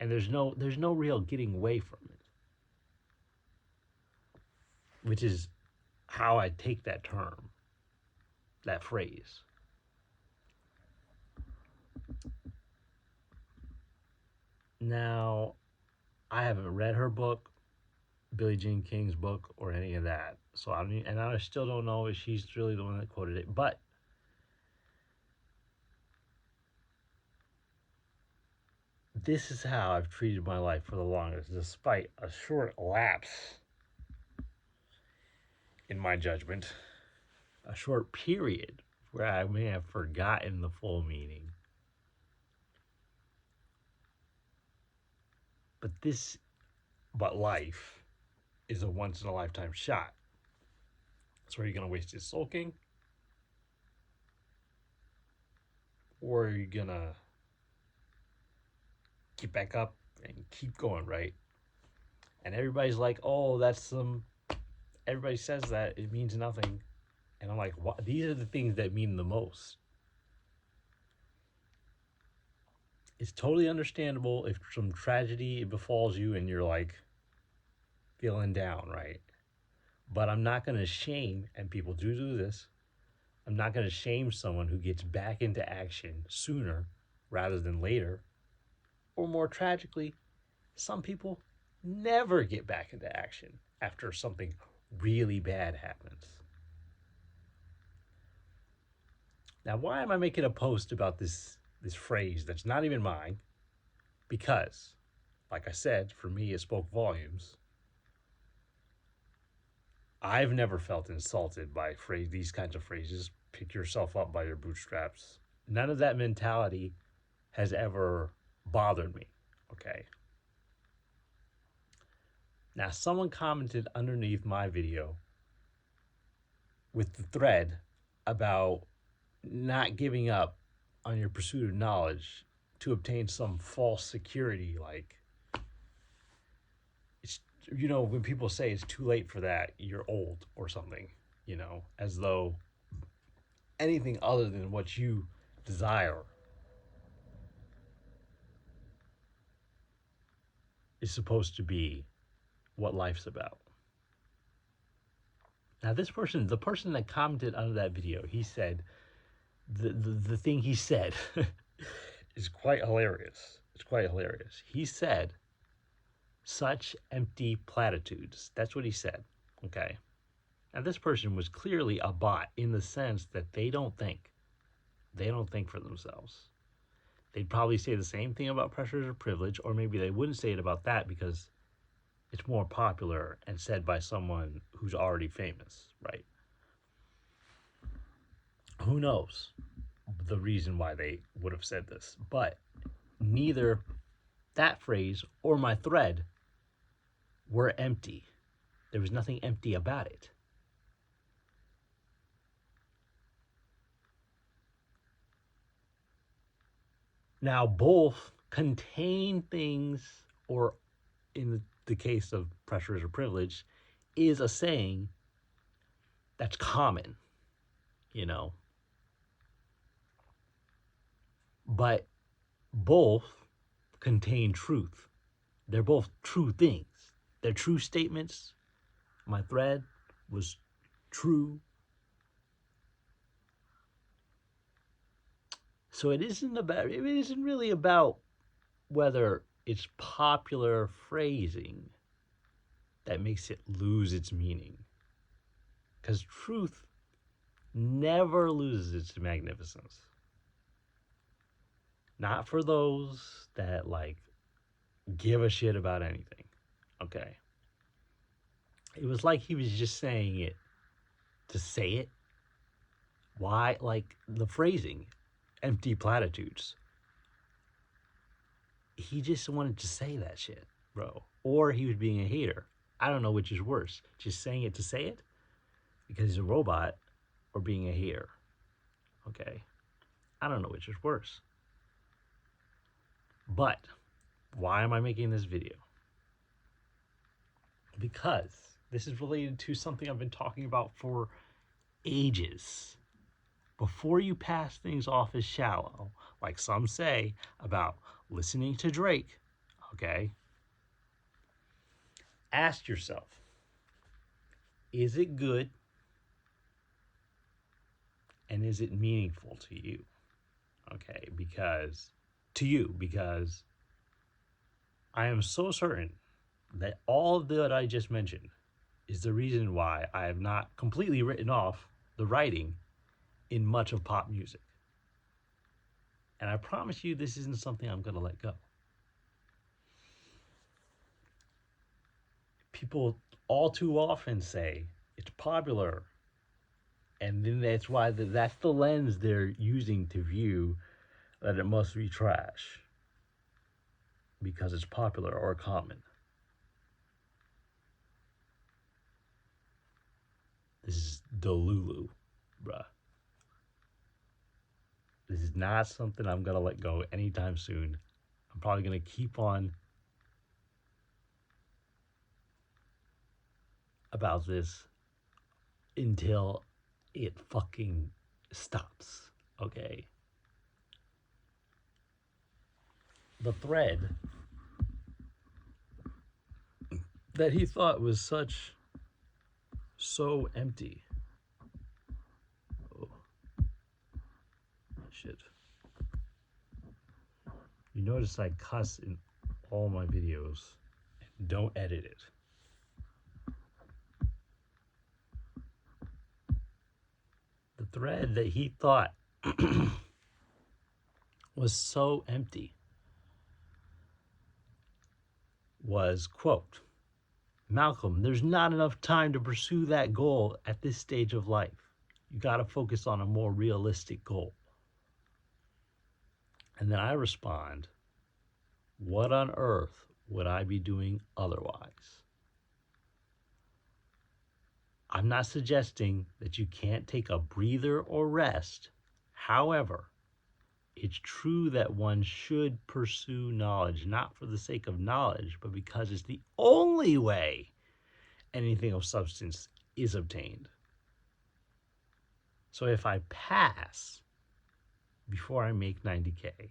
And there's no real getting away from it, which is how I take that term, that phrase. Now, I haven't read her book, Billie Jean King's book, or any of that. So I still don't know if she's really the one that quoted it. But this is how I've treated my life for the longest, despite a short lapse in my judgment, a short period where I may have forgotten the full meaning. But life is a once in a lifetime shot. So are you going to waste it sulking? Or are you going to get back up and keep going, right? And everybody's like, oh, everybody says that, it means nothing. And I'm like, what? These are the things that mean the most. It's totally understandable if some tragedy befalls you and you're like feeling down, right? But I'm not going to shame, and people do this, I'm not going to shame someone who gets back into action sooner rather than later. Or more tragically, some people never get back into action after something really bad happens. Now, why am I making a post about this phrase that's not even mine? Because, like I said, for me, it spoke volumes. I've never felt insulted by these kinds of phrases. Pick yourself up by your bootstraps. None of that mentality has ever bothered me, okay? Now, someone commented underneath my video with the thread about not giving up on your pursuit of knowledge to obtain some false security, like, it's, when people say it's too late for that, you're old or something, as though anything other than what you desire is supposed to be what life's about. Now, the person that commented under that video, he said, the thing he said is quite hilarious. It's quite hilarious. He said, such empty platitudes. That's what he said, okay? Now, this person was clearly a bot in the sense that they don't think. They don't think for themselves. They'd probably say the same thing about pressures or privilege, or maybe they wouldn't say it about that because it's more popular and said by someone who's already famous, right? Who knows the reason why they would have said this, but neither that phrase or my thread were empty. There was nothing empty about it. Now, both contain things, or in the case of pressures or privilege, is a saying that's common, But both contain truth. They're both true things. They're true statements. My thread was true. So it isn't really about whether it's popular phrasing that makes it lose its meaning. Because truth never loses its magnificence. Not for those that give a shit about anything. Okay. It was like he was just saying it to say it. Why? The phrasing, empty platitudes. He just wanted to say that shit, bro. Or he was being a hater. I don't know which is worse. Just saying it to say it because he's a robot, or being a hater. Okay. I don't know which is worse. But why am I making this video? Because this is related to something I've been talking about for ages. Before you pass things off as shallow, like some say about listening to Drake, okay? Ask yourself, is it good and is it meaningful to you? Okay, because I am so certain that all that I just mentioned is the reason why I have not completely written off the writing in much of pop music. And I promise you, this isn't something I'm going to let go. People all too often say it's popular, and then that's the lens they're using to view that it must be trash because it's popular or common. This is Delulu, bruh. This is not something I'm going to let go anytime soon. I'm probably going to keep on about this until it fucking stops, okay? The thread that he thought was so empty. Oh, shit. You notice I cuss in all my videos. Don't edit it. The thread that he thought was so empty was, quote, Malcolm, there's not enough time to pursue that goal at this stage of life. You got to focus on a more realistic goal. And then I respond, what on earth would I be doing otherwise? I'm not suggesting that you can't take a breather or rest. However, it's true that one should pursue knowledge, not for the sake of knowledge, but because it's the only way anything of substance is obtained. So if I pass before I make 90K,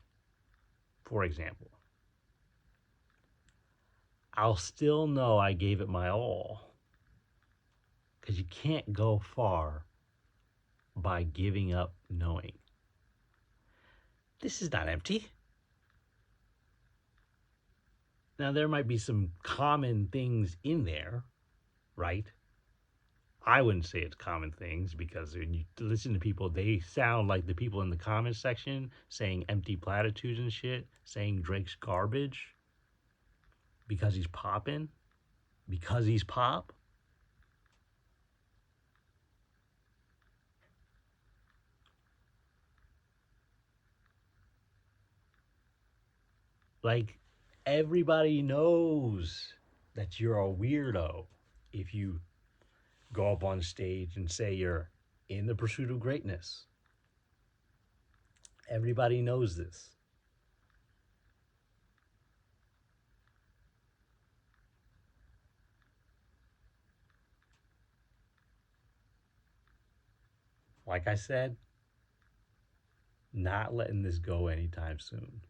for example, I'll still know I gave it my all. Because you can't go far by giving up knowing. This is not empty. Now, there might be some common things in there, right? I wouldn't say it's common things because when you listen to people, they sound like the people in the comments section saying empty platitudes and shit, saying Drake's garbage because he's popping, because he's pop. Like, everybody knows that you're a weirdo if you go up on stage and say you're in the pursuit of greatness. Everybody knows this. Like I said, not letting this go anytime soon.